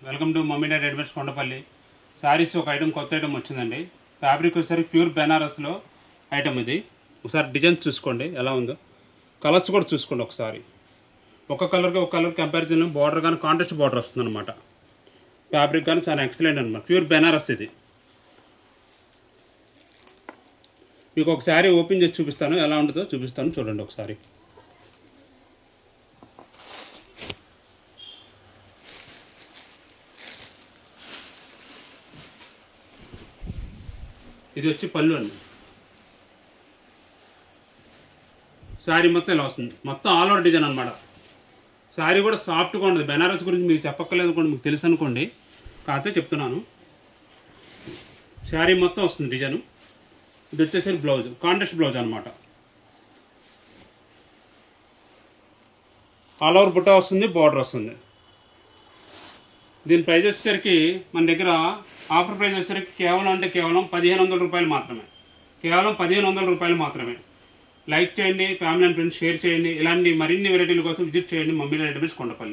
Welcome to mummy daddy readymades Kondapalli. Saris ఒక item కొత్త item వచ్చిందండి. ఫ్యాబ్రిక్ వచ్చేసరికి ప్యూర్ బెనారస్లో ఐటమ్ ఇది. ఒకసారి డిజైన్స్ చూసుకోండి ఎలా ఉందో, కలర్స్ కూడా చూసుకోండి ఒకసారి. ఒక కలర్కి ఒక కలర్ కంపారిజన్, బార్డర్ కానీ కాంట్రాస్ట్ బార్డర్ వస్తుంది అనమాట. ఫ్యాబ్రిక్ కానీ చాలా ఎక్సలెంట్ అనమాట, ప్యూర్ బెనారస్ ఇది. మీకు ఒక శారీ ఓపెన్ చేసి చూపిస్తాను, ఎలా ఉంటుందో చూపిస్తాను చూడండి ఒకసారి. ఇది వచ్చి పళ్ళు అండి. శారీ మొత్తం ఇలా వస్తుంది, మొత్తం ఆల్ ఓవర్ డిజైన్ అనమాట. శారీ కూడా సాఫ్ట్గా ఉండదు. బెనారస్ గురించి మీకు చెప్పక్కర్లేదు అనుకోండి, మీకు తెలుసు అనుకోండి, కాకపోతే చెప్తున్నాను. శారీ మొత్తం వస్తుంది డిజైన్. ఇది వచ్చేసరికి బ్లౌజ్, కాంట్రాస్ట్ బ్లౌజ్ అనమాట. ఆల్ ఓవర్ బుట్ట వస్తుంది, బార్డర్ వస్తుంది. దీని ప్రైస్ వచ్చేసరికి మన దగ్గర ఆఫర్ ప్రైస్ వచ్చేసరికి కేవలం 1500 రూపాయలు మాత్రమే. కేవలం 1500 రూపాయలు మాత్రమే. లైక్ చేయండి, ఫ్యామిలీ అండ్ ఫ్రెండ్స్ షేర్ చేయండి. ఇలాంటి మరిన్ని వెరైటీల కోసం విజిట్ చేయండి మమ్మీ డాడీ రెడీమేడ్స్ కొండపల్లి.